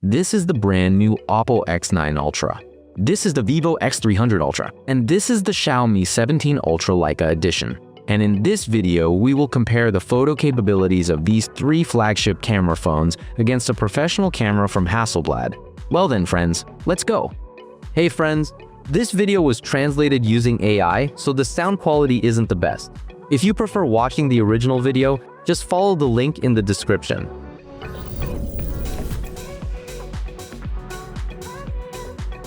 This is the brand new Oppo X9 Ultra. This is the Vivo X300 Ultra. And this is the Xiaomi 17 Ultra Leica Edition. And in this video, we will compare the photo capabilities of these three flagship camera phones against a professional camera from Hasselblad. Well then, friends, let's go. Hey friends, this video was translated using AI, so the sound quality isn't the best. If you prefer watching the original video, just follow the link in the description.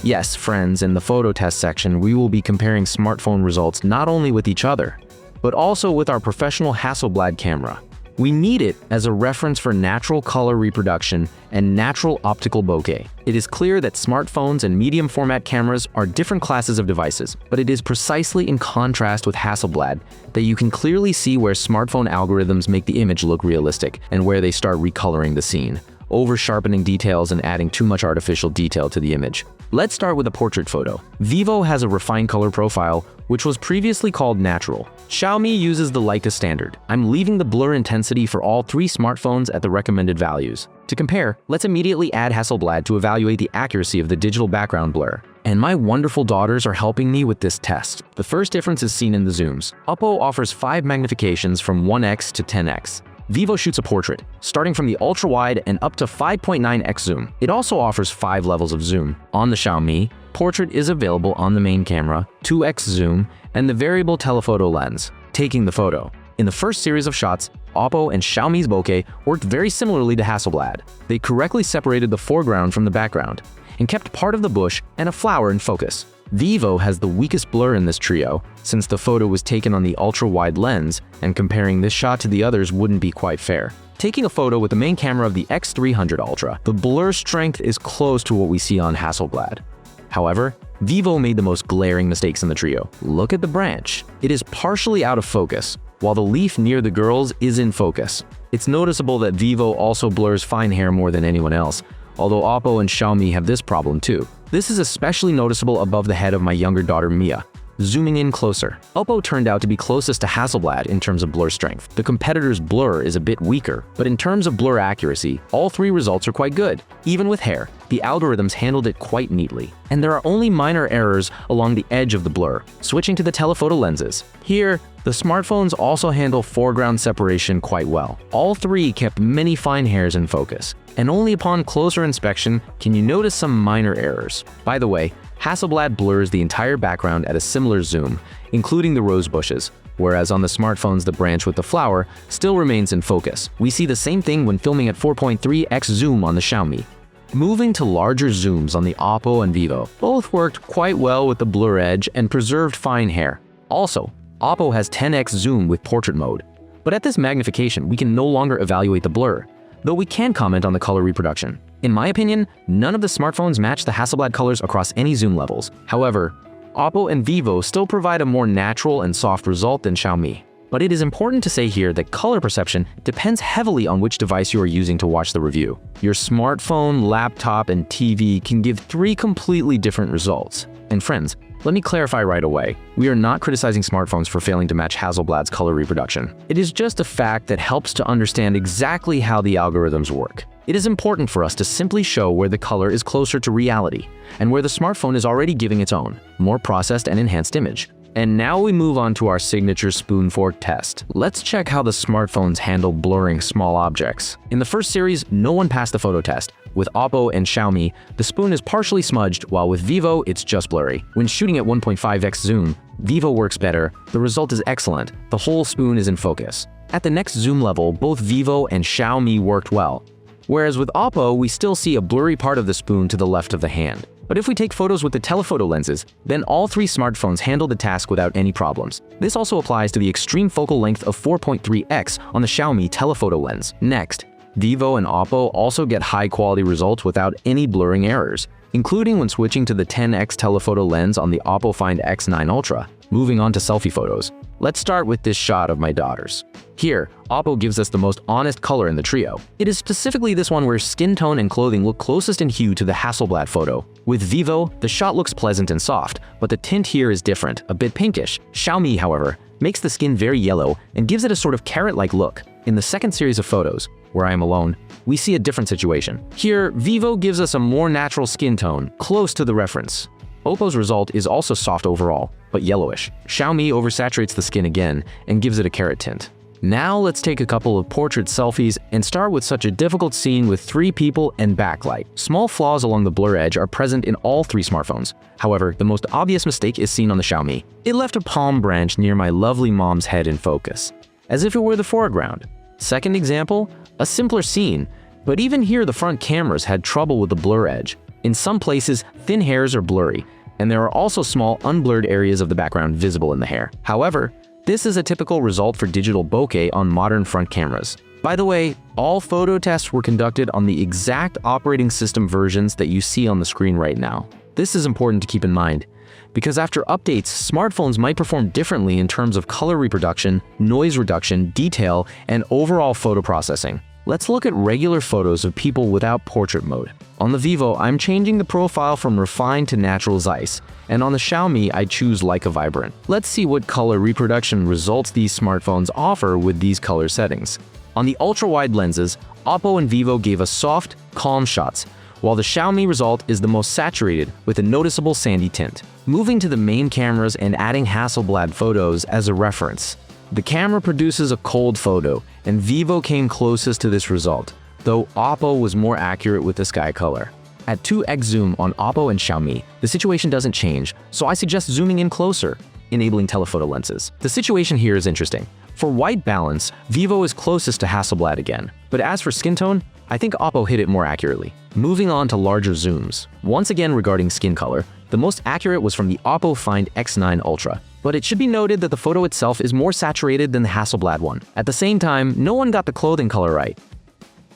Yes, friends, in the photo test section, we will be comparing smartphone results not only with each other, but also with our professional Hasselblad camera. We need it as a reference for natural color reproduction and natural optical bokeh. It is clear that smartphones and medium format cameras are different classes of devices, but it is precisely in contrast with Hasselblad that you can clearly see where smartphone algorithms make the image look realistic and where they start recoloring the scene, over-sharpening details and adding too much artificial detail to the image. Let's start with a portrait photo. Vivo has a refined color profile, which was previously called natural. Xiaomi uses the Leica standard. I'm leaving the blur intensity for all three smartphones at the recommended values. To compare, let's immediately add Hasselblad to evaluate the accuracy of the digital background blur. And my wonderful daughters are helping me with this test. The first difference is seen in the zooms. Oppo offers 5 magnifications from 1x to 10x. Vivo shoots a portrait, starting from the ultra-wide and up to 5.9x zoom. It also offers 5 levels of zoom. On the Xiaomi, portrait is available on the main camera, 2x zoom, and the variable telephoto lens, taking the photo. In the first series of shots, Oppo and Xiaomi's bokeh worked very similarly to Hasselblad. They correctly separated the foreground from the background and kept part of the bush and a flower in focus. Vivo has the weakest blur in this trio, since the photo was taken on the ultra-wide lens, and comparing this shot to the others wouldn't be quite fair. Taking a photo with the main camera of the X300 Ultra, the blur strength is close to what we see on Hasselblad. However, Vivo made the most glaring mistakes in the trio. Look at the branch. It is partially out of focus, while the leaf near the girls is in focus. It's noticeable that Vivo also blurs fine hair more than anyone else, although Oppo and Xiaomi have this problem too. This is especially noticeable above the head of my younger daughter Mia. Zooming in closer, Oppo turned out to be closest to Hasselblad in terms of blur strength. The competitor's blur is a bit weaker, but in terms of blur accuracy, all three results are quite good. Even with hair, the algorithms handled it quite neatly. And there are only minor errors along the edge of the blur. Switching to the telephoto lenses. Here, the smartphones also handle foreground separation quite well. All three kept many fine hairs in focus, and only upon closer inspection can you notice some minor errors. By the way, Hasselblad blurs the entire background at a similar zoom, including the rose bushes, whereas on the smartphones the branch with the flower still remains in focus. We see the same thing when filming at 4.3x zoom on the Xiaomi. Moving to larger zooms on the Oppo and Vivo, both worked quite well with the blur edge and preserved fine hair. Also, Oppo has 10x zoom with portrait mode, but at this magnification we can no longer evaluate the blur, though we can comment on the color reproduction. In my opinion, none of the smartphones match the Hasselblad colors across any zoom levels. However, Oppo and Vivo still provide a more natural and soft result than Xiaomi. But it is important to say here that color perception depends heavily on which device you are using to watch the review. Your smartphone, laptop, and TV can give 3 completely different results. And friends, let me clarify right away. We are not criticizing smartphones for failing to match Hasselblad's color reproduction. It is just a fact that helps to understand exactly how the algorithms work. It is important for us to simply show where the color is closer to reality, and where the smartphone is already giving its own, more processed and enhanced image. And now we move on to our signature spoon fork test. Let's check how the smartphones handle blurring small objects. In the first series, no one passed the photo test. With Oppo and Xiaomi, the spoon is partially smudged, while with Vivo, it's just blurry. When shooting at 1.5x zoom, Vivo works better. The result is excellent. The whole spoon is in focus. At the next zoom level, both Vivo and Xiaomi worked well. Whereas with Oppo, we still see a blurry part of the spoon to the left of the hand. But if we take photos with the telephoto lenses, then all three smartphones handle the task without any problems. This also applies to the extreme focal length of 4.3x on the Xiaomi telephoto lens. Next, Vivo and Oppo also get high-quality results without any blurring errors, including when switching to the 10x telephoto lens on the Oppo Find X9 Ultra. Moving on to selfie photos. Let's start with this shot of my daughters. Here, Oppo gives us the most honest color in the trio. It is specifically this one where skin tone and clothing look closest in hue to the Hasselblad photo. With Vivo, the shot looks pleasant and soft, but the tint here is different, a bit pinkish. Xiaomi, however, makes the skin very yellow and gives it a sort of carrot-like look. In the second series of photos, where I am alone, we see a different situation. Here, Vivo gives us a more natural skin tone, close to the reference. Oppo's result is also soft overall, but yellowish. Xiaomi oversaturates the skin again and gives it a carrot tint. Now let's take a couple of portrait selfies and start with such a difficult scene with 3 people and backlight. Small flaws along the blur edge are present in all 3 smartphones. However, the most obvious mistake is seen on the Xiaomi. It left a palm branch near my lovely mom's head in focus, as if it were the foreground. Second example, a simpler scene, but even here the front cameras had trouble with the blur edge. In some places, thin hairs are blurry, and there are also small unblurred areas of the background visible in the hair. However, this is a typical result for digital bokeh on modern front cameras. By the way, all photo tests were conducted on the exact operating system versions that you see on the screen right now. This is important to keep in mind, because after updates, smartphones might perform differently in terms of color reproduction, noise reduction, detail, and overall photo processing. Let's look at regular photos of people without portrait mode. On the Vivo, I'm changing the profile from refined to natural Zeiss, and on the Xiaomi, I choose Leica Vibrant. Let's see what color reproduction results these smartphones offer with these color settings. On the ultra-wide lenses, Oppo and Vivo gave us soft, calm shots, while the Xiaomi result is the most saturated with a noticeable sandy tint. Moving to the main cameras and adding Hasselblad photos as a reference. The camera produces a cold photo, and Vivo came closest to this result, though Oppo was more accurate with the sky color. At 2x zoom on Oppo and Xiaomi, the situation doesn't change, so I suggest zooming in closer, enabling telephoto lenses. The situation here is interesting. For white balance, Vivo is closest to Hasselblad again, but as for skin tone, I think Oppo hit it more accurately. Moving on to larger zooms. Once again regarding skin color, the most accurate was from the Oppo Find X9 Ultra. But it should be noted that the photo itself is more saturated than the Hasselblad one. At the same time, no one got the clothing color right.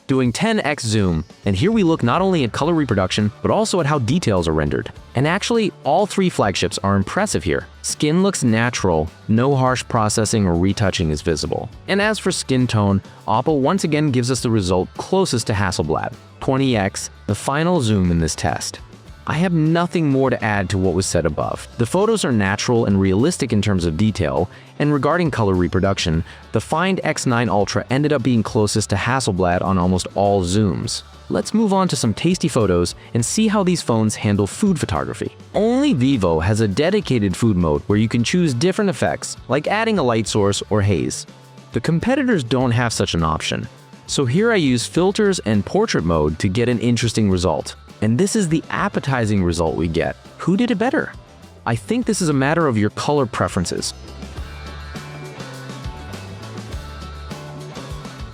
Doing 10x zoom, and here we look not only at color reproduction, but also at how details are rendered. And actually, all 3 flagships are impressive here. Skin looks natural, no harsh processing or retouching is visible. And as for skin tone, Oppo once again gives us the result closest to Hasselblad, 20x, the final zoom in this test. I have nothing more to add to what was said above. The photos are natural and realistic in terms of detail, and regarding color reproduction, the Find X9 Ultra ended up being closest to Hasselblad on almost all zooms. Let's move on to some tasty photos and see how these phones handle food photography. Only Vivo has a dedicated food mode where you can choose different effects, like adding a light source or haze. The competitors don't have such an option, so here I use filters and portrait mode to get an interesting result. And this is the appetizing result we get. Who did it better? I think this is a matter of your color preferences.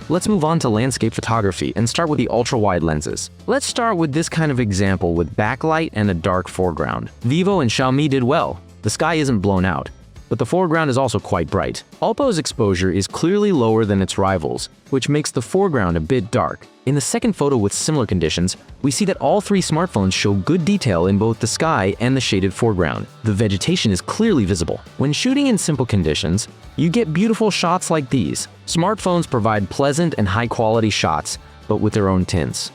Let's move on to landscape photography and start with the ultra-wide lenses. Let's start with this kind of example with backlight and a dark foreground. Vivo and Xiaomi did well. The sky isn't blown out, but the foreground is also quite bright. Oppo's exposure is clearly lower than its rivals, which makes the foreground a bit dark. In the second photo with similar conditions, we see that all 3 smartphones show good detail in both the sky and the shaded foreground. The vegetation is clearly visible. When shooting in simple conditions, you get beautiful shots like these. Smartphones provide pleasant and high-quality shots, but with their own tints.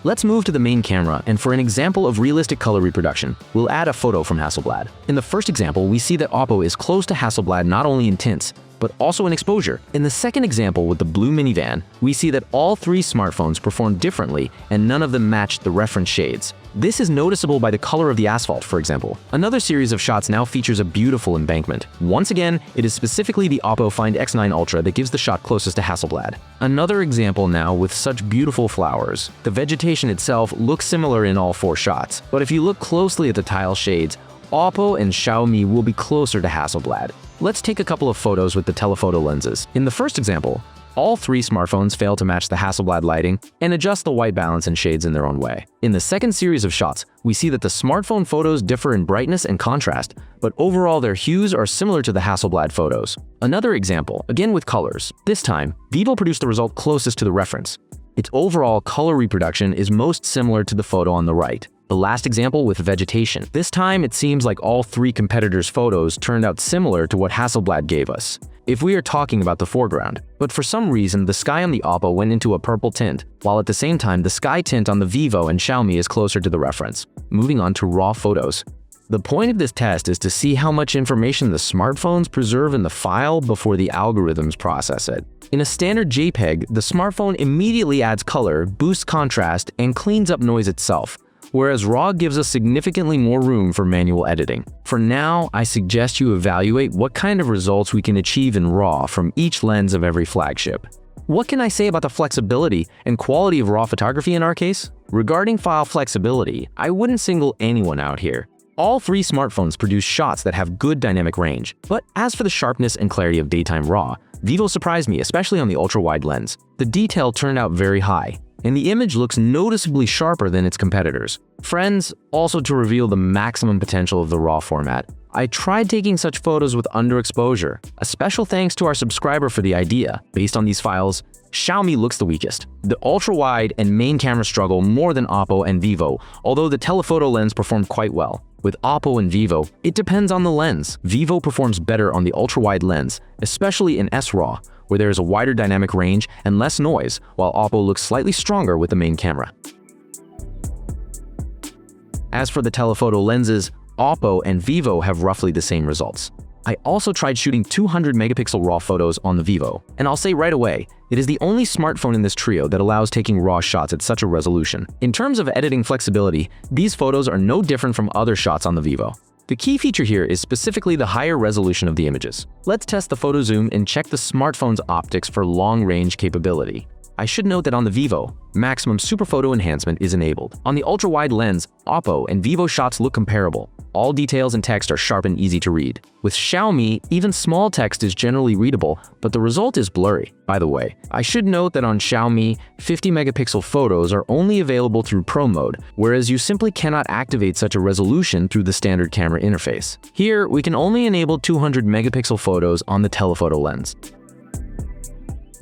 Let's move to the main camera, and for an example of realistic color reproduction, we'll add a photo from Hasselblad. In the first example, we see that Oppo is close to Hasselblad not only in tints, but also in exposure. In the second example with the blue minivan, we see that all 3 smartphones perform differently and none of them matched the reference shades. This is noticeable by the color of the asphalt, for example. Another series of shots now features a beautiful embankment. Once again, it is specifically the Oppo Find X9 Ultra that gives the shot closest to Hasselblad. Another example now with such beautiful flowers. The vegetation itself looks similar in all 4 shots, but if you look closely at the tile shades, Oppo and Xiaomi will be closer to Hasselblad. Let's take a couple of photos with the telephoto lenses. In the first example, all 3 smartphones fail to match the Hasselblad lighting and adjust the white balance and shades in their own way. In the second series of shots, we see that the smartphone photos differ in brightness and contrast, but overall their hues are similar to the Hasselblad photos. Another example, again with colors. This time, Vivo produced the result closest to the reference. Its overall color reproduction is most similar to the photo on the right. The last example with vegetation. This time, it seems like all 3 competitors' photos turned out similar to what Hasselblad gave us, if we are talking about the foreground. But for some reason, the sky on the Oppo went into a purple tint, while at the same time, the sky tint on the Vivo and Xiaomi is closer to the reference. Moving on to raw photos. The point of this test is to see how much information the smartphones preserve in the file before the algorithms process it. In a standard JPEG, the smartphone immediately adds color, boosts contrast, and cleans up noise itself, whereas RAW gives us significantly more room for manual editing. For now, I suggest you evaluate what kind of results we can achieve in RAW from each lens of every flagship. What can I say about the flexibility and quality of RAW photography in our case? Regarding file flexibility, I wouldn't single anyone out here. All three smartphones produce shots that have good dynamic range, but as for the sharpness and clarity of daytime RAW, Vivo surprised me, especially on the ultra-wide lens. The detail turned out very high, and the image looks noticeably sharper than its competitors. Friends, also to reveal the maximum potential of the RAW format, I tried taking such photos with underexposure. A special thanks to our subscriber for the idea. Based on these files, Xiaomi looks the weakest. The ultra-wide and main camera struggle more than Oppo and Vivo, although the telephoto lens performed quite well. With Oppo and Vivo, it depends on the lens. Vivo performs better on the ultra-wide lens, especially in S-RAW, where there is a wider dynamic range and less noise, while Oppo looks slightly stronger with the main camera. As for the telephoto lenses, Oppo and Vivo have roughly the same results. I also tried shooting 200 megapixel RAW photos on the Vivo, and I'll say right away, it is the only smartphone in this trio that allows taking RAW shots at such a resolution. In terms of editing flexibility, these photos are no different from other shots on the Vivo. The key feature here is specifically the higher resolution of the images. Let's test the photo zoom and check the smartphone's optics for long-range capability. I should note that on the Vivo, maximum super photo enhancement is enabled. On the ultra-wide lens, Oppo and Vivo shots look comparable. All details and text are sharp and easy to read. With Xiaomi, even small text is generally readable, but the result is blurry. By the way, I should note that on Xiaomi, 50 megapixel photos are only available through Pro mode, whereas you simply cannot activate such a resolution through the standard camera interface. Here, we can only enable 200 megapixel photos on the telephoto lens.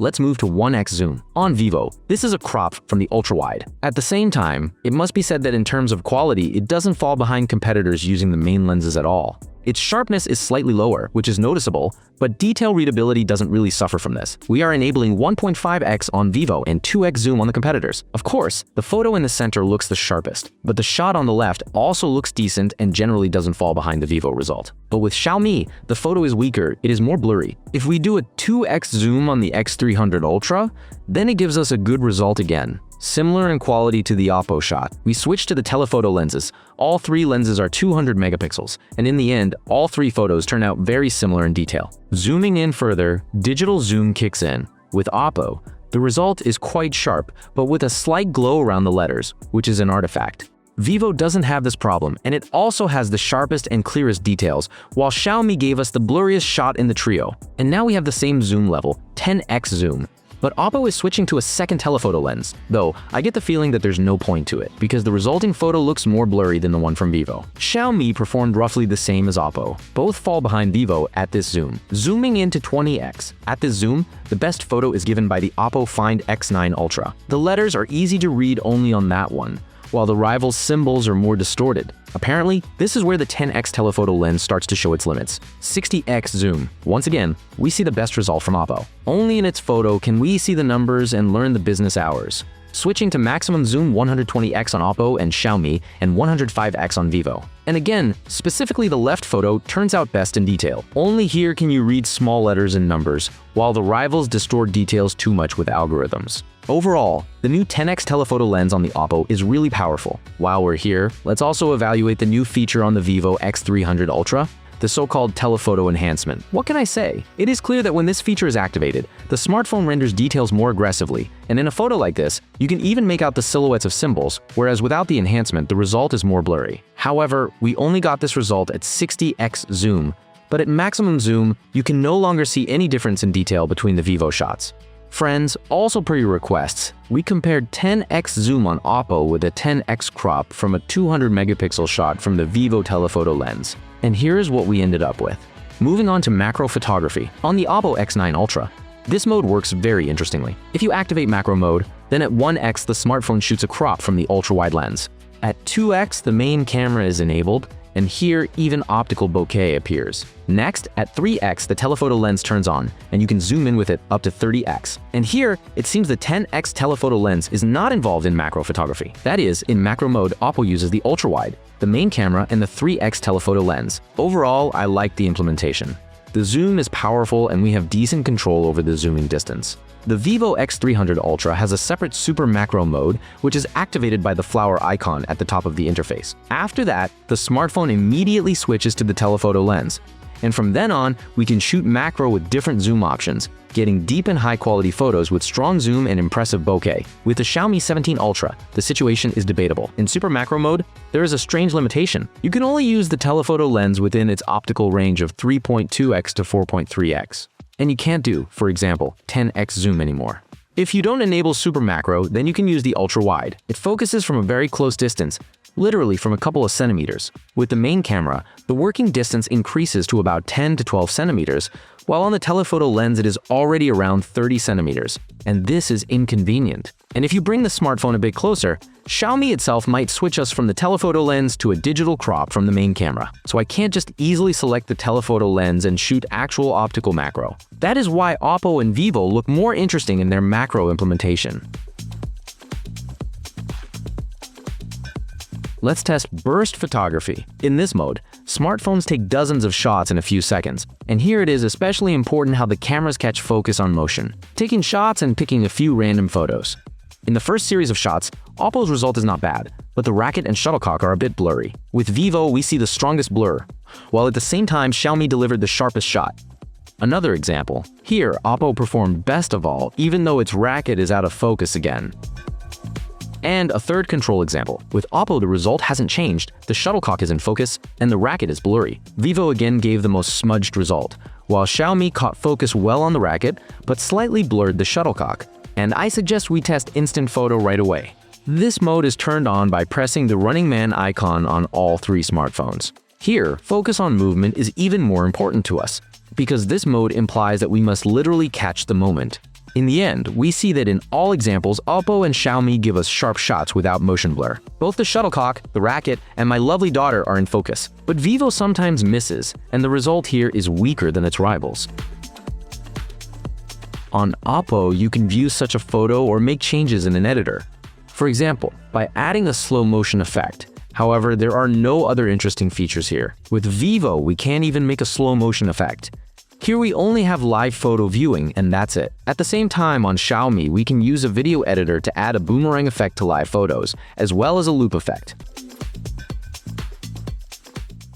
Let's move to 1x zoom. On Vivo, this is a crop from the ultra-wide. At the same time, it must be said that in terms of quality, it doesn't fall behind competitors using the main lenses at all. Its sharpness is slightly lower, which is noticeable, but detail readability doesn't really suffer from this. We are enabling 1.5x on Vivo and 2x zoom on the competitors. Of course, the photo in the center looks the sharpest, but the shot on the left also looks decent and generally doesn't fall behind the Vivo result. But with Xiaomi, the photo is weaker, it is more blurry. If we do a 2x zoom on the X300 Ultra, then it gives us a good result again. Similar in quality to the Oppo shot, we switch to the telephoto lenses. All three lenses are 200 megapixels, and in the end, all three photos turn out very similar in detail. Zooming in further, digital zoom kicks in. With Oppo, the result is quite sharp, but with a slight glow around the letters, which is an artifact. Vivo doesn't have this problem, and it also has the sharpest and clearest details, while Xiaomi gave us the blurriest shot in the trio. And now we have the same zoom level, 10x zoom. But Oppo is switching to a second telephoto lens, though I get the feeling that there's no point to it, because the resulting photo looks more blurry than the one from Vivo. Xiaomi performed roughly the same as Oppo. Both fall behind Vivo at this zoom. Zooming into 20x. At this zoom, the best photo is given by the Oppo Find X9 Ultra. The letters are easy to read only on that one, while the rival's symbols are more distorted. Apparently, this is where the 10x telephoto lens starts to show its limits. 60x zoom. Once again, we see the best result from Oppo. Only in its photo can we see the numbers and learn the business hours. Switching to maximum zoom 120x on Oppo and Xiaomi and 105x on Vivo. And again, specifically the left photo turns out best in detail. Only here can you read small letters and numbers, while the rivals distort details too much with algorithms. Overall, the new 10x telephoto lens on the Oppo is really powerful. While we're here, let's also evaluate the new feature on the Vivo X300 Ultra, the so-called telephoto enhancement. What can I say? It is clear that when this feature is activated, the smartphone renders details more aggressively, and in a photo like this, you can even make out the silhouettes of symbols, whereas without the enhancement, the result is more blurry. However, we only got this result at 60x zoom, but at maximum zoom, you can no longer see any difference in detail between the Vivo shots. Friends, also per your requests, we compared 10x zoom on Oppo with a 10x crop from a 200 megapixel shot from the Vivo telephoto lens. And here's what we ended up with. Moving on to macro photography. On the Oppo X9 Ultra, this mode works very interestingly. If you activate macro mode, then at 1x the smartphone shoots a crop from the ultra-wide lens. At 2x the main camera is enabled, and here even optical bokeh appears. Next, at 3x, the telephoto lens turns on, and you can zoom in with it up to 30x. And here, it seems the 10x telephoto lens is not involved in macro photography. That is, in macro mode, Oppo uses the ultra-wide, the main camera, and the 3x telephoto lens. Overall, I like the implementation. The zoom is powerful and we have decent control over the zooming distance. The Vivo X300 Ultra has a separate super macro mode, which is activated by the flower icon at the top of the interface. After that, the smartphone immediately switches to the telephoto lens. And from then on, we can shoot macro with different zoom options, getting deep and high-quality photos with strong zoom and impressive bokeh. With the Xiaomi 17 Ultra, the situation is debatable. In super macro mode, there is a strange limitation. You can only use the telephoto lens within its optical range of 3.2x to 4.3x. And you can't do, for example, 10x zoom anymore. If you don't enable super macro, then you can use the ultra-wide. It focuses from a very close distance, literally from a couple of centimeters. With the main camera, the working distance increases to about 10 to 12 centimeters, while on the telephoto lens it is already around 30 centimeters. And this is inconvenient. And if you bring the smartphone a bit closer, Xiaomi itself might switch us from the telephoto lens to a digital crop from the main camera. So I can't just easily select the telephoto lens and shoot actual optical macro. That is why Oppo and Vivo look more interesting in their macro implementation. Let's test burst photography. In this mode, smartphones take dozens of shots in a few seconds, and here it is especially important how the cameras catch focus on motion, taking shots and picking a few random photos. In the first series of shots, Oppo's result is not bad, but the racket and shuttlecock are a bit blurry. With Vivo, we see the strongest blur, while at the same time Xiaomi delivered the sharpest shot. Another example, here Oppo performed best of all, even though its racket is out of focus again. And a third control example. With Oppo, the result hasn't changed, the shuttlecock is in focus, and the racket is blurry. Vivo again gave the most smudged result, while Xiaomi caught focus well on the racket, but slightly blurred the shuttlecock. And I suggest we test instant photo right away. This mode is turned on by pressing the running man icon on all three smartphones. Here, focus on movement is even more important to us, because this mode implies that we must literally catch the moment. In the end, we see that in all examples, Oppo and Xiaomi give us sharp shots without motion blur. Both the shuttlecock, the racket, and my lovely daughter are in focus. But Vivo sometimes misses, and the result here is weaker than its rivals. On Oppo, you can view such a photo or make changes in an editor. For example, by adding a slow motion effect. However, there are no other interesting features here. With Vivo, we can't even make a slow motion effect. Here we only have live photo viewing, and that's it. At the same time, on Xiaomi, we can use a video editor to add a boomerang effect to live photos, as well as a loop effect.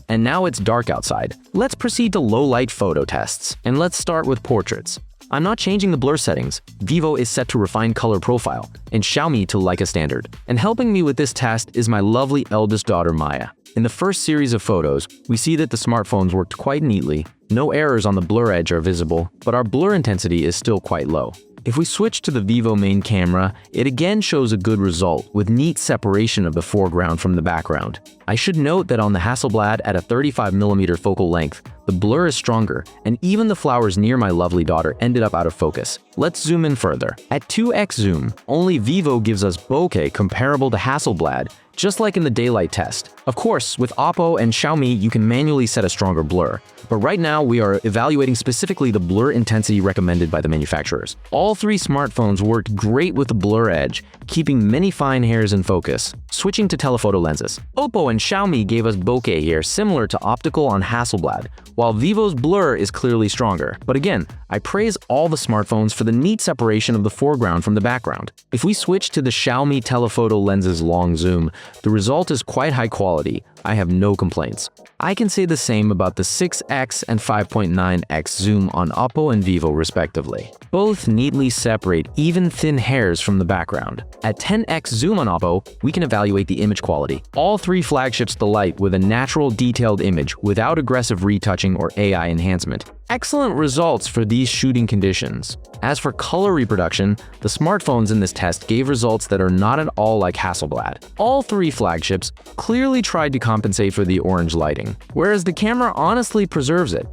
And now it's dark outside. Let's proceed to low-light photo tests, and let's start with portraits. I'm not changing the blur settings. Vivo is set to refined color profile, and Xiaomi to Leica standard. And helping me with this test is my lovely eldest daughter, Maya. In the first series of photos, we see that the smartphones worked quite neatly. No errors on the blur edge are visible, but our blur intensity is still quite low. If we switch to the Vivo main camera, it again shows a good result with neat separation of the foreground from the background. I should note that on the Hasselblad at a 35mm focal length, the blur is stronger, and even the flowers near my lovely daughter ended up out of focus. Let's zoom in further. At 2x zoom, only Vivo gives us bokeh comparable to Hasselblad, just like in the daylight test. Of course, with Oppo and Xiaomi, you can manually set a stronger blur. But right now, we are evaluating specifically the blur intensity recommended by the manufacturers. All three smartphones worked great with the blur edge, keeping many fine hairs in focus. Switching to telephoto lenses. Oppo and Xiaomi gave us bokeh here similar to optical on Hasselblad, while Vivo's blur is clearly stronger. But again, I praise all the smartphones for the neat separation of the foreground from the background. If we switch to the Xiaomi telephoto lenses long zoom, the result is quite high quality. I have no complaints. I can say the same about the 6x and 5.9x zoom on Oppo and Vivo respectively. Both neatly separate even thin hairs from the background. At 10x zoom on Oppo, we can evaluate the image quality. All three flagships delight with a natural detailed image without aggressive retouching or AI enhancement. Excellent results for these shooting conditions. As for color reproduction, the smartphones in this test gave results that are not at all like Hasselblad. All three flagships clearly tried to compensate for the orange lighting, whereas the camera honestly preserves it.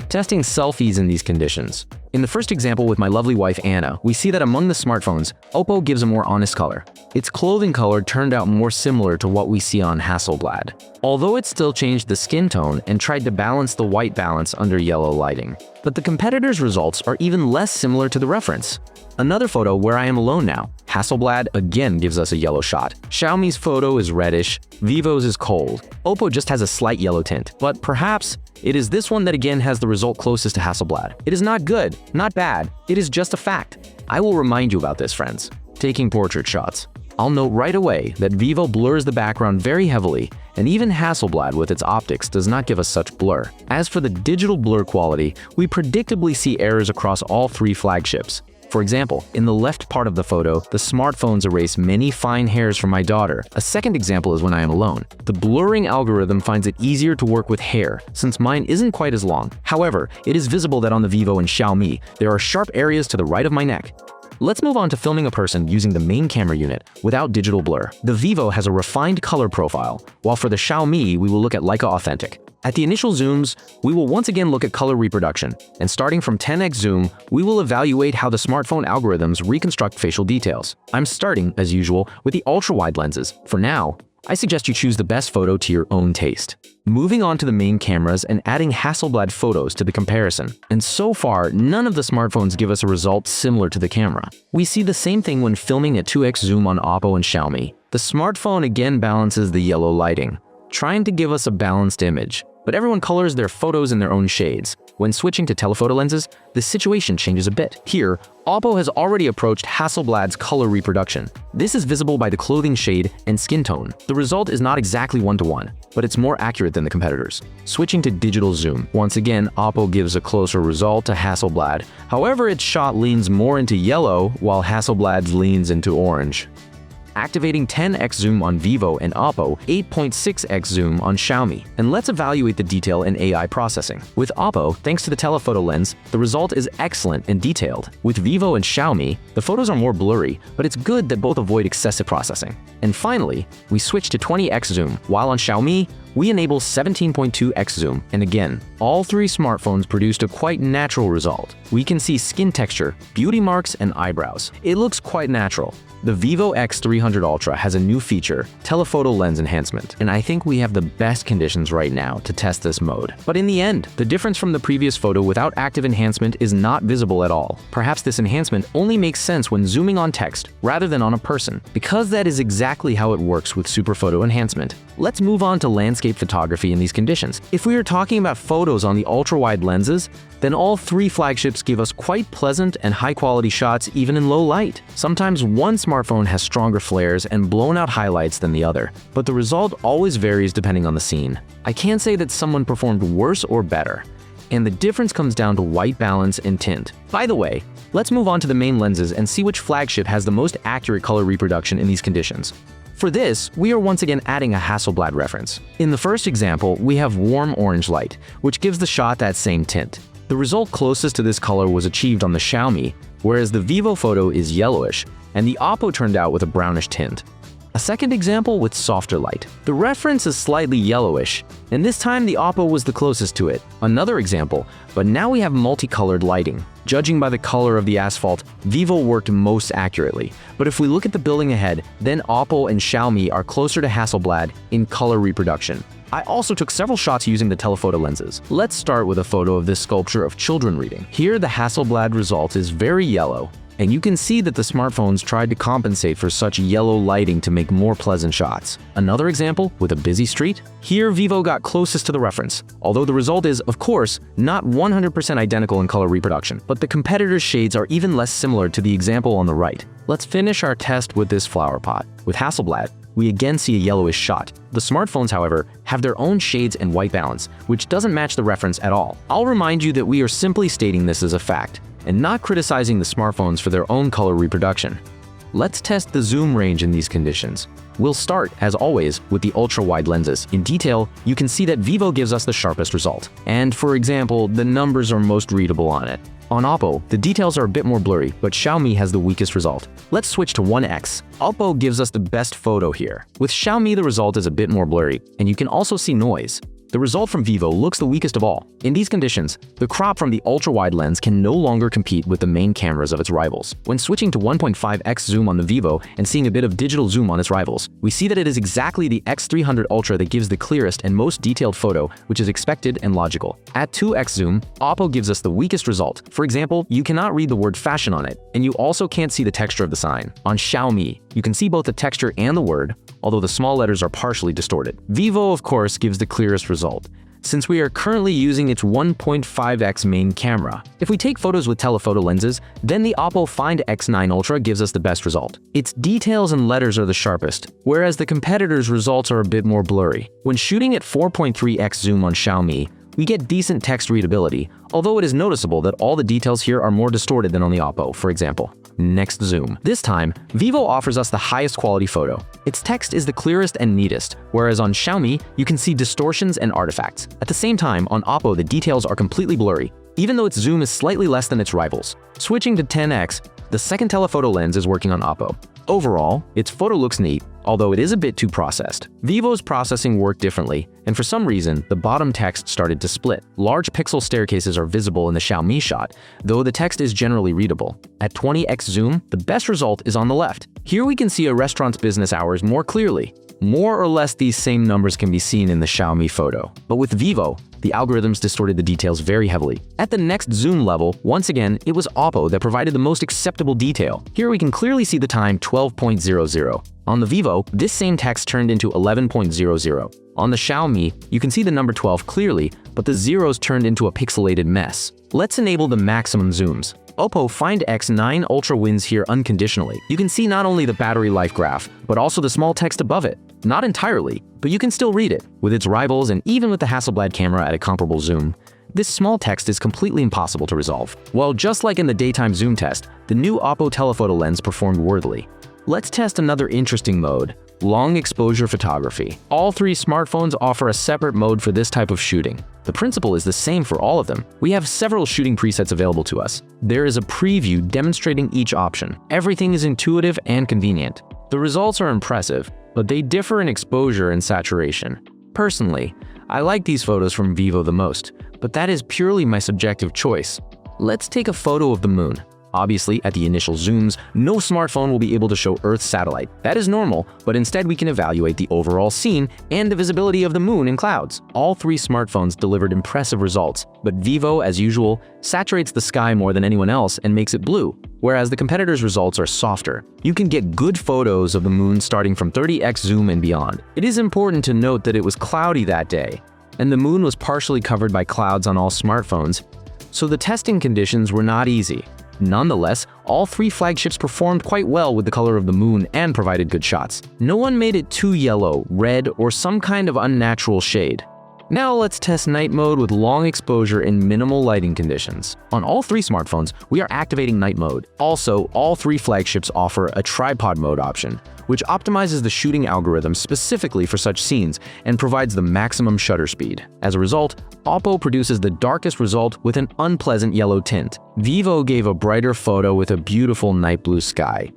Testing selfies in these conditions. In the first example with my lovely wife Anna, we see that among the smartphones, Oppo gives a more honest color, its clothing color turned out more similar to what we see on Hasselblad, although it still changed the skin tone and tried to balance the white balance under yellow lighting. But the competitors' results are even less similar to the reference. Another photo where I am alone now. Hasselblad again gives us a yellow shot. Xiaomi's photo is reddish, Vivo's is cold. Oppo just has a slight yellow tint, but perhaps it is this one that again has the result closest to Hasselblad. It is not good, not bad, it is just a fact. I will remind you about this, friends. Taking portrait shots. I'll note right away that Vivo blurs the background very heavily, and even Hasselblad with its optics does not give us such blur. As for the digital blur quality, we predictably see errors across all three flagships. For example, in the left part of the photo, the smartphones erase many fine hairs from my daughter. A second example is when I am alone. The blurring algorithm finds it easier to work with hair, since mine isn't quite as long. However, it is visible that on the Vivo and Xiaomi, there are sharp areas to the right of my neck. Let's move on to filming a person using the main camera unit without digital blur. The Vivo has a refined color profile, while for the Xiaomi, we will look at Leica Authentic. At the initial zooms, we will once again look at color reproduction, and starting from 10x zoom, we will evaluate how the smartphone algorithms reconstruct facial details. I'm starting, as usual, with the ultra-wide lenses. For now, I suggest you choose the best photo to your own taste. Moving on to the main cameras and adding Hasselblad photos to the comparison. And so far, none of the smartphones give us a result similar to the camera. We see the same thing when filming at 2x zoom on Oppo and Xiaomi. The smartphone again balances the yellow lighting, trying to give us a balanced image. But everyone colors their photos in their own shades. When switching to telephoto lenses, the situation changes a bit. Here, Oppo has already approached Hasselblad's color reproduction. This is visible by the clothing shade and skin tone. The result is not exactly one-to-one, but it's more accurate than the competitors. Switching to digital zoom, once again, Oppo gives a closer result to Hasselblad. However, its shot leans more into yellow, while Hasselblad's leans into orange. Activating 10x zoom on Vivo and Oppo, 8.6x zoom on Xiaomi. And let's evaluate the detail in AI processing. With Oppo, thanks to the telephoto lens, the result is excellent and detailed. With Vivo and Xiaomi, the photos are more blurry, but it's good that both avoid excessive processing. And finally, we switch to 20x zoom, while on Xiaomi, we enable 17.2x zoom, and again, all three smartphones produced a quite natural result. We can see skin texture, beauty marks, and eyebrows. It looks quite natural. The Vivo X300 Ultra has a new feature, telephoto lens enhancement, and I think we have the best conditions right now to test this mode. But in the end, the difference from the previous photo without active enhancement is not visible at all. Perhaps this enhancement only makes sense when zooming on text rather than on a person, because that is exactly how it works with super photo enhancement. Let's move on to landscape photography in these conditions. If we are talking about photos on the ultra-wide lenses, then all three flagships give us quite pleasant and high-quality shots even in low light. Sometimes one smartphone has stronger flares and blown-out highlights than the other, but the result always varies depending on the scene. I can't say that someone performed worse or better, and the difference comes down to white balance and tint. By the way, let's move on to the main lenses and see which flagship has the most accurate color reproduction in these conditions. For this, we are once again adding a Hasselblad reference. In the first example, we have warm orange light, which gives the shot that same tint. The result closest to this color was achieved on the Xiaomi, whereas the Vivo photo is yellowish, and the Oppo turned out with a brownish tint. A second example with softer light. The reference is slightly yellowish, and this time the Oppo was the closest to it. Another example, but now we have multicolored lighting. Judging by the color of the asphalt, Vivo worked most accurately. But if we look at the building ahead, then Oppo and Xiaomi are closer to Hasselblad in color reproduction. I also took several shots using the telephoto lenses. Let's start with a photo of this sculpture of children reading. Here, the Hasselblad result is very yellow, and you can see that the smartphones tried to compensate for such yellow lighting to make more pleasant shots. Another example with a busy street. Here, Vivo got closest to the reference, although the result is, of course, not 100% identical in color reproduction, but the competitors' shades are even less similar to the example on the right. Let's finish our test with this flower pot. With Hasselblad, we again see a yellowish shot. The smartphones, however, have their own shades and white balance, which doesn't match the reference at all. I'll remind you that we are simply stating this as a fact, and not criticizing the smartphones for their own color reproduction. Let's test the zoom range in these conditions. We'll start, as always, with the ultra-wide lenses. In detail, you can see that Vivo gives us the sharpest result. And for example, the numbers are most readable on it. On Oppo, the details are a bit more blurry, but Xiaomi has the weakest result. Let's switch to 1x. Oppo gives us the best photo here. With Xiaomi, the result is a bit more blurry, and you can also see noise. the result from Vivo looks the weakest of all. In these conditions, the crop from the ultra-wide lens can no longer compete with the main cameras of its rivals. When switching to 1.5x zoom on the Vivo and seeing a bit of digital zoom on its rivals, we see that it is exactly the X300 Ultra that gives the clearest and most detailed photo, which is expected and logical. At 2x zoom, Oppo gives us the weakest result. For example, you cannot read the word fashion on it, and you also can't see the texture of the sign. On Xiaomi, you can see both the texture and the word, although the small letters are partially distorted. Vivo, of course, gives the clearest result, since we are currently using its 1.5x main camera. If we take photos with telephoto lenses, then the Oppo Find X9 Ultra gives us the best result. Its details and letters are the sharpest, whereas the competitor's results are a bit more blurry. When shooting at 4.3x zoom on Xiaomi, we get decent text readability, although it is noticeable that all the details here are more distorted than on the Oppo, for example. Next zoom. This time, Vivo offers us the highest quality photo. Its text is the clearest and neatest, whereas on Xiaomi, you can see distortions and artifacts. At the same time, on Oppo, the details are completely blurry, even though its zoom is slightly less than its rivals. Switching to 10x, the second telephoto lens is working on Oppo. Overall, its photo looks neat, although it is a bit too processed. Vivo's processing worked differently, and for some reason, the bottom text started to split. Large pixel staircases are visible in the Xiaomi shot, though the text is generally readable. At 20x zoom, the best result is on the left. Here we can see a restaurant's business hours more clearly. More or less these same numbers can be seen in the Xiaomi photo. But with Vivo, the algorithms distorted the details very heavily. At the next zoom level, once again, it was Oppo that provided the most acceptable detail. Here we can clearly see the time 12.00. On the Vivo, this same text turned into 11.00. On the Xiaomi, you can see the number 12 clearly, but the zeros turned into a pixelated mess. Let's enable the maximum zooms. Oppo Find X9 Ultra wins here unconditionally. You can see not only the battery life graph, but also the small text above it. Not entirely, but you can still read it. With its rivals and even with the Hasselblad camera at a comparable zoom, this small text is completely impossible to resolve. Well, just like in the daytime zoom test, the new Oppo telephoto lens performed worthily. Let's test another interesting mode, long exposure photography. All three smartphones offer a separate mode for this type of shooting. The principle is the same for all of them. We have several shooting presets available to us. There is a preview demonstrating each option. Everything is intuitive and convenient. The results are impressive, but they differ in exposure and saturation. Personally, I like these photos from Vivo the most, but that is purely my subjective choice. Let's take a photo of the moon. Obviously, at the initial zooms, no smartphone will be able to show Earth's satellite. That is normal, but instead we can evaluate the overall scene and the visibility of the moon and clouds. All three smartphones delivered impressive results, but Vivo, as usual, saturates the sky more than anyone else and makes it blue, whereas the competitors' results are softer. You can get good photos of the moon starting from 30x zoom and beyond. It is important to note that it was cloudy that day, and the moon was partially covered by clouds on all smartphones, so the testing conditions were not easy. Nonetheless, all three flagships performed quite well with the color of the moon and provided good shots. No one made it too yellow, red, or some kind of unnatural shade. Now let's test night mode with long exposure in minimal lighting conditions. On all three smartphones, we are activating night mode. Also, all three flagships offer a tripod mode option, which optimizes the shooting algorithm specifically for such scenes and provides the maximum shutter speed. As a result, Oppo produces the darkest result with an unpleasant yellow tint. Vivo gave a brighter photo with a beautiful night blue sky,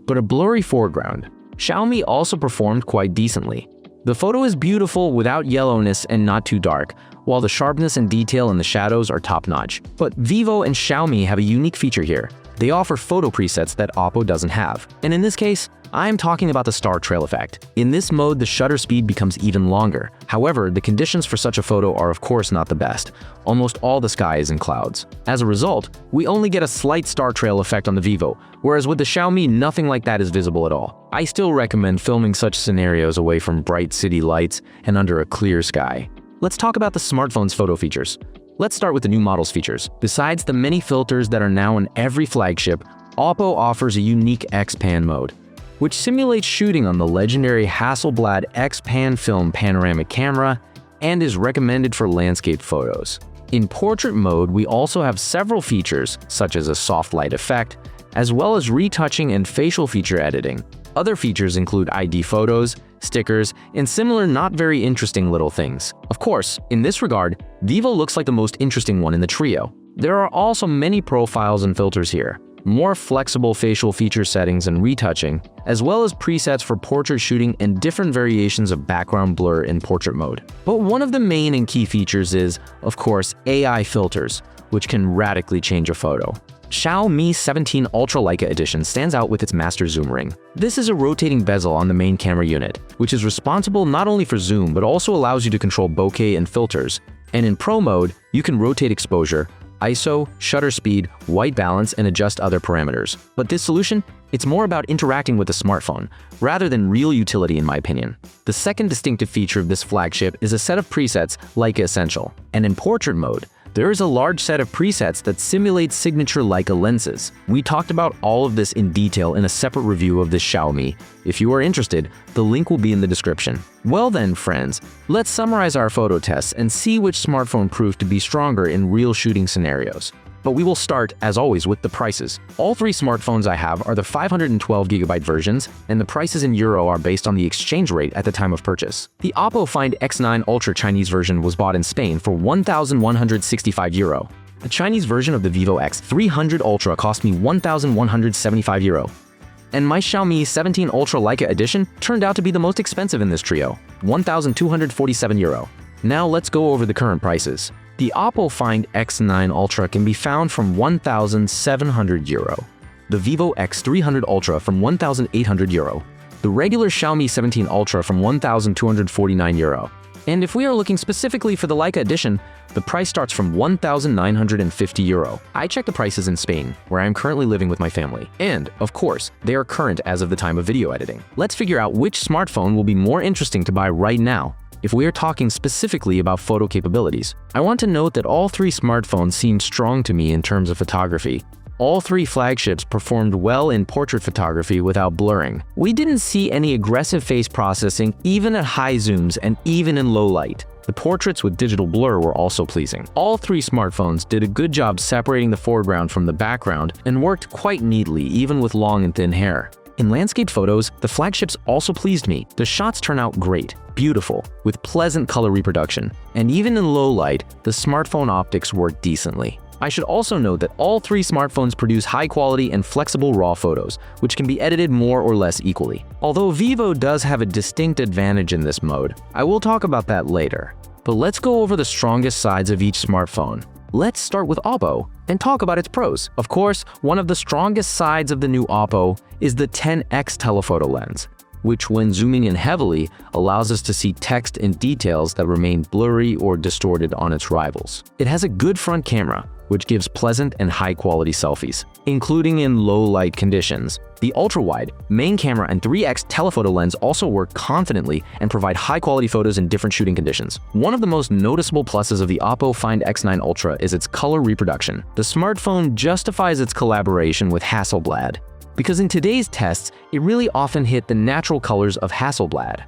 but a blurry foreground. Xiaomi also performed quite decently. The photo is beautiful without yellowness and not too dark, while the sharpness and detail in the shadows are top-notch. But Vivo and Xiaomi have a unique feature here. They offer photo presets that Oppo doesn't have. And in this case, I'm talking about the star trail effect. In this mode, the shutter speed becomes even longer. However, the conditions for such a photo are of course not the best. Almost all the sky is in clouds. As a result, we only get a slight star trail effect on the Vivo, whereas with the Xiaomi, nothing like that is visible at all. I still recommend filming such scenarios away from bright city lights and under a clear sky. Let's talk about the smartphone's photo features. Let's start with the new model's features. Besides the many filters that are now in every flagship, Oppo offers a unique X-Pan mode, which simulates shooting on the legendary Hasselblad X-Pan film panoramic camera and is recommended for landscape photos. In portrait mode, we also have several features, such as a soft light effect, as well as retouching and facial feature editing. Other features include ID photos, stickers, and similar not very interesting little things. Of course, in this regard, Vivo looks like the most interesting one in the trio. There are also many profiles and filters here. more flexible facial feature settings and retouching, as well as presets for portrait shooting and different variations of background blur in portrait mode. But one of the main and key features is, of course, AI filters, which can radically change a photo. Xiaomi 17 Ultra Leica Edition stands out with its master zoom ring. This is a rotating bezel on the main camera unit, which is responsible not only for zoom but also allows you to control bokeh and filters. And in Pro mode, you can rotate exposure, ISO, shutter speed, white balance, and adjust other parameters. But this solution, it's more about interacting with the smartphone, rather than real utility in my opinion. The second distinctive feature of this flagship is a set of presets Leica Essential. And in portrait mode, there is a large set of presets that simulate signature Leica lenses. We talked about all of this in detail in a separate review of this Xiaomi. If you are interested, the link will be in the description. Well then, friends, let's summarize our photo tests and see which smartphone proved to be stronger in real shooting scenarios. But we will start, as always, with the prices. All three smartphones I have are the 512GB versions, and the prices in euro are based on the exchange rate at the time of purchase. The Oppo Find X9 Ultra Chinese version was bought in Spain for 1,165 euro. The Chinese version of the Vivo X300 Ultra cost me 1,175 euro. And my Xiaomi 17 Ultra Leica Edition turned out to be the most expensive in this trio, 1,247 euro. Now let's go over the current prices. The Oppo Find X9 Ultra can be found from 1,700 euro. The Vivo X300 Ultra from 1,800 euro. The regular Xiaomi 17 Ultra from 1,249 euro. And if we are looking specifically for the Leica Edition, the price starts from 1,950 euro. I checked the prices in Spain, where I am currently living with my family. And, of course, they are current as of the time of video editing. Let's figure out which smartphone will be more interesting to buy right now. If we are talking specifically about photo capabilities, I want to note that all three smartphones seem strong to me in terms of photography. All three flagships performed well in portrait photography without blurring. We didn't see any aggressive face processing even at high zooms and even in low light. The portraits with digital blur were also pleasing. All three smartphones did a good job separating the foreground from the background and worked quite neatly even with long and thin hair. In landscape photos, the flagships also pleased me. The shots turn out great, beautiful, with pleasant color reproduction. And even in low light, the smartphone optics work decently. I should also note that all three smartphones produce high-quality and flexible RAW photos, which can be edited more or less equally. Although Vivo does have a distinct advantage in this mode, I will talk about that later. But let's go over the strongest sides of each smartphone. Let's start with Oppo and talk about its pros. Of course, one of the strongest sides of the new Oppo is the 10x telephoto lens, which when zooming in heavily allows us to see text and details that remain blurry or distorted on its rivals. It has a good front camera, which gives pleasant and high-quality selfies, including in low-light conditions. The ultra-wide, main camera, and 3x telephoto lens also work confidently and provide high-quality photos in different shooting conditions. One of the most noticeable pluses of the Oppo Find X9 Ultra is its color reproduction. The smartphone justifies its collaboration with Hasselblad, because in today's tests, it really often hit the natural colors of Hasselblad.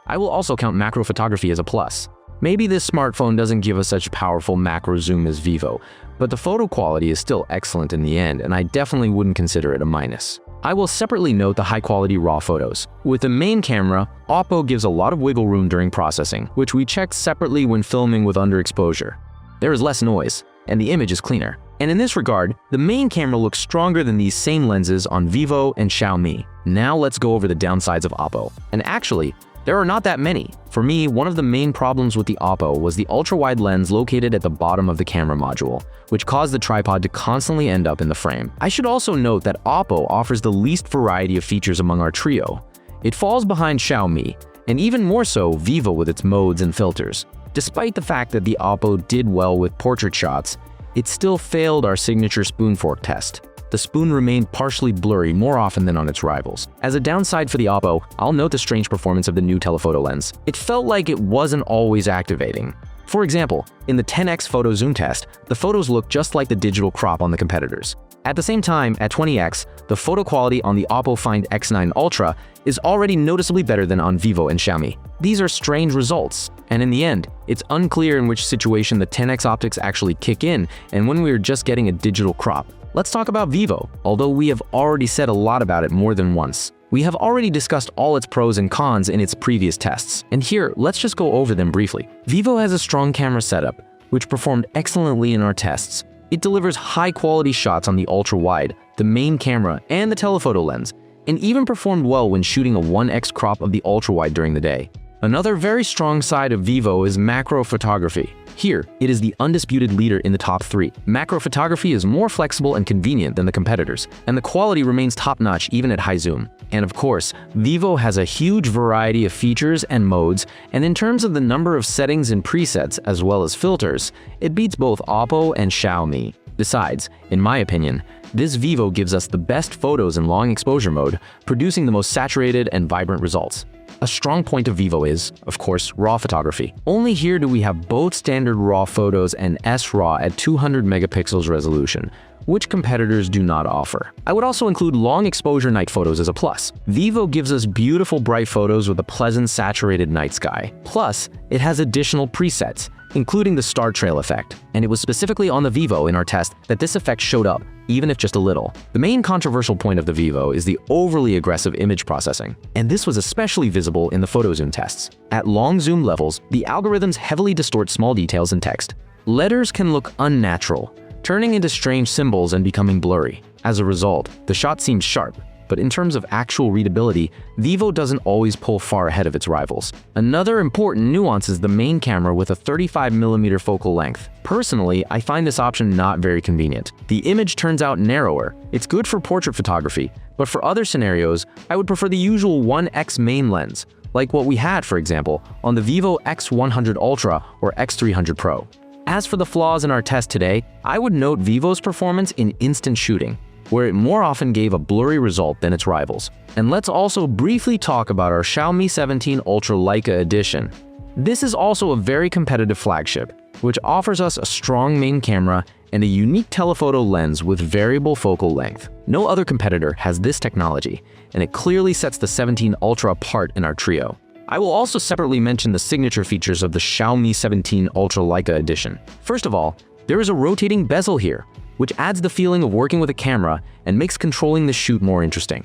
I will also count macro photography as a plus. Maybe this smartphone doesn't give us such powerful macro zoom as Vivo, but the photo quality is still excellent in the end, and I definitely wouldn't consider it a minus. I will separately note the high-quality RAW photos. With the main camera, Oppo gives a lot of wiggle room during processing, which we checked separately when filming with underexposure. There is less noise, and the image is cleaner. And in this regard, the main camera looks stronger than these same lenses on Vivo and Xiaomi. Now let's go over the downsides of Oppo. And actually, there are not that many. For me, one of the main problems with the Oppo was the ultra-wide lens located at the bottom of the camera module, which caused the tripod to constantly end up in the frame. I should also note that Oppo offers the least variety of features among our trio. It falls behind Xiaomi, and even more so Vivo with its modes and filters. Despite the fact that the Oppo did well with portrait shots, it still failed our signature spoon fork test. The spoon remained partially blurry more often than on its rivals. As a downside for the Oppo, I'll note the strange performance of the new telephoto lens. It felt like it wasn't always activating. For example, in the 10x photo zoom test, the photos look just like the digital crop on the competitors. At the same time, at 20x, the photo quality on the Oppo Find X9 Ultra is already noticeably better than on Vivo and Xiaomi. These are strange results, and in the end, it's unclear in which situation the 10x optics actually kick in and when we are just getting a digital crop. Let's talk about Vivo, although we have already said a lot about it more than once. We have already discussed all its pros and cons in its previous tests, and here, let's just go over them briefly. Vivo has a strong camera setup, which performed excellently in our tests. It delivers high-quality shots on the ultra-wide, the main camera, and the telephoto lens, and even performed well when shooting a 1x crop of the ultra-wide during the day. Another very strong side of Vivo is macro photography. Here, it is the undisputed leader in the top 3. Macro photography is more flexible and convenient than the competitors, and the quality remains top-notch even at high zoom. And of course, Vivo has a huge variety of features and modes, and in terms of the number of settings and presets as well as filters, it beats both Oppo and Xiaomi. Besides, in my opinion, this Vivo gives us the best photos in long exposure mode, producing the most saturated and vibrant results. A strong point of Vivo is, of course, RAW photography. Only here do we have both standard RAW photos and S-RAW at 200 megapixels resolution, which competitors do not offer. I would also include long exposure night photos as a plus. Vivo gives us beautiful bright photos with a pleasant saturated night sky. Plus, it has additional presets, including the star trail effect, and it was specifically on the Vivo in our test that this effect showed up, even if just a little. The main controversial point of the Vivo is the overly aggressive image processing, and this was especially visible in the photo zoom tests. At long zoom levels, the algorithms heavily distort small details in text. Letters can look unnatural, turning into strange symbols and becoming blurry. As a result, the shot seems sharp, but in terms of actual readability, Vivo doesn't always pull far ahead of its rivals. Another important nuance is the main camera with a 35mm focal length. Personally, I find this option not very convenient. The image turns out narrower. It's good for portrait photography, but for other scenarios, I would prefer the usual 1x main lens, like what we had, for example, on the Vivo X100 Ultra or X300 Pro. As for the flaws in our test today, I would note Vivo's performance in instant shooting, where it more often gave a blurry result than its rivals. And let's also briefly talk about our Xiaomi 17 Ultra Leica edition. This is also a very competitive flagship, which offers us a strong main camera and a unique telephoto lens with variable focal length. No other competitor has this technology, and it clearly sets the 17 Ultra apart in our trio. I will also separately mention the signature features of the Xiaomi 17 Ultra Leica edition. First of all, there is a rotating bezel here, which adds the feeling of working with a camera and makes controlling the shoot more interesting.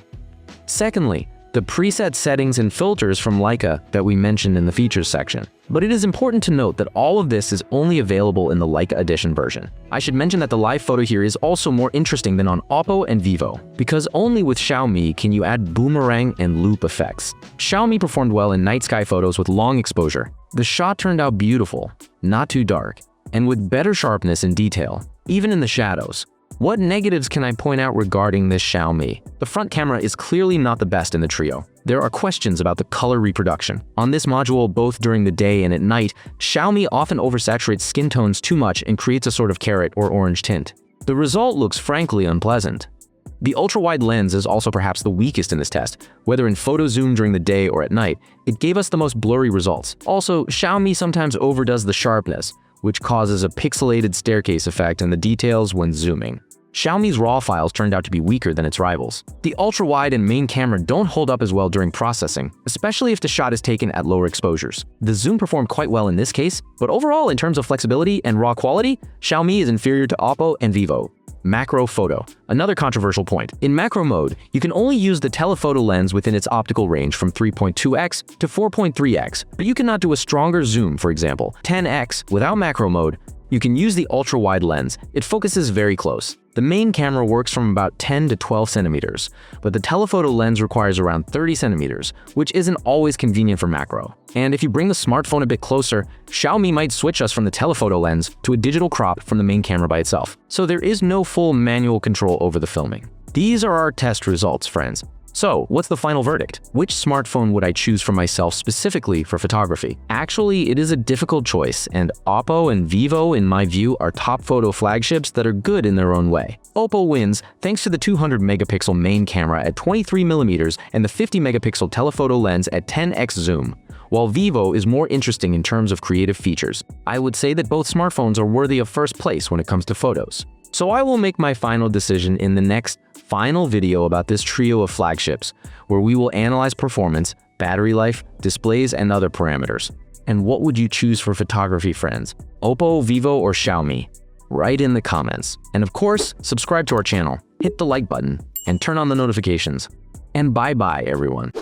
Secondly, the preset settings and filters from Leica that we mentioned in the features section. But it is important to note that all of this is only available in the Leica edition version. I should mention that the live photo here is also more interesting than on Oppo and Vivo, because only with Xiaomi can you add boomerang and loop effects. Xiaomi performed well in night sky photos with long exposure. The shot turned out beautiful, not too dark, and with better sharpness and detail, even in the shadows. What negatives can I point out regarding this Xiaomi? The front camera is clearly not the best in the trio. There are questions about the color reproduction. On this module, both during the day and at night, Xiaomi often oversaturates skin tones too much and creates a sort of carrot or orange tint. The result looks frankly unpleasant. The ultra-wide lens is also perhaps the weakest in this test. Whether in photo zoom during the day or at night, it gave us the most blurry results. Also, Xiaomi sometimes overdoes the sharpness, which causes a pixelated staircase effect in the details when zooming. Xiaomi's RAW files turned out to be weaker than its rivals. The ultra-wide and main camera don't hold up as well during processing, especially if the shot is taken at lower exposures. The zoom performed quite well in this case, but overall in terms of flexibility and raw quality, Xiaomi is inferior to Oppo and Vivo. Macro photo. Another controversial point. In macro mode, you can only use the telephoto lens within its optical range from 3.2x to 4.3x, but you cannot do a stronger zoom, for example, 10x. Without macro mode, you can use the ultra-wide lens. It focuses very close. The main camera works from about 10 to 12 centimeters, but the telephoto lens requires around 30 centimeters, which isn't always convenient for macro. And if you bring the smartphone a bit closer, Xiaomi might switch us from the telephoto lens to a digital crop from the main camera by itself. So there is no full manual control over the filming. These are our test results, friends. So, what's the final verdict? Which smartphone would I choose for myself specifically for photography? Actually, it is a difficult choice, and Oppo and Vivo, in my view, are top photo flagships that are good in their own way. Oppo wins thanks to the 200 megapixel main camera at 23mm and the 50 megapixel telephoto lens at 10x zoom, while Vivo is more interesting in terms of creative features. I would say that both smartphones are worthy of first place when it comes to photos. So I will make my final decision in the next final video about this trio of flagships, where we will analyze performance, battery life, displays, and other parameters. And what would you choose for photography, friends? Oppo, Vivo, or Xiaomi? Write in the comments. And of course, subscribe to our channel, hit the like button, and turn on the notifications. And bye-bye, everyone.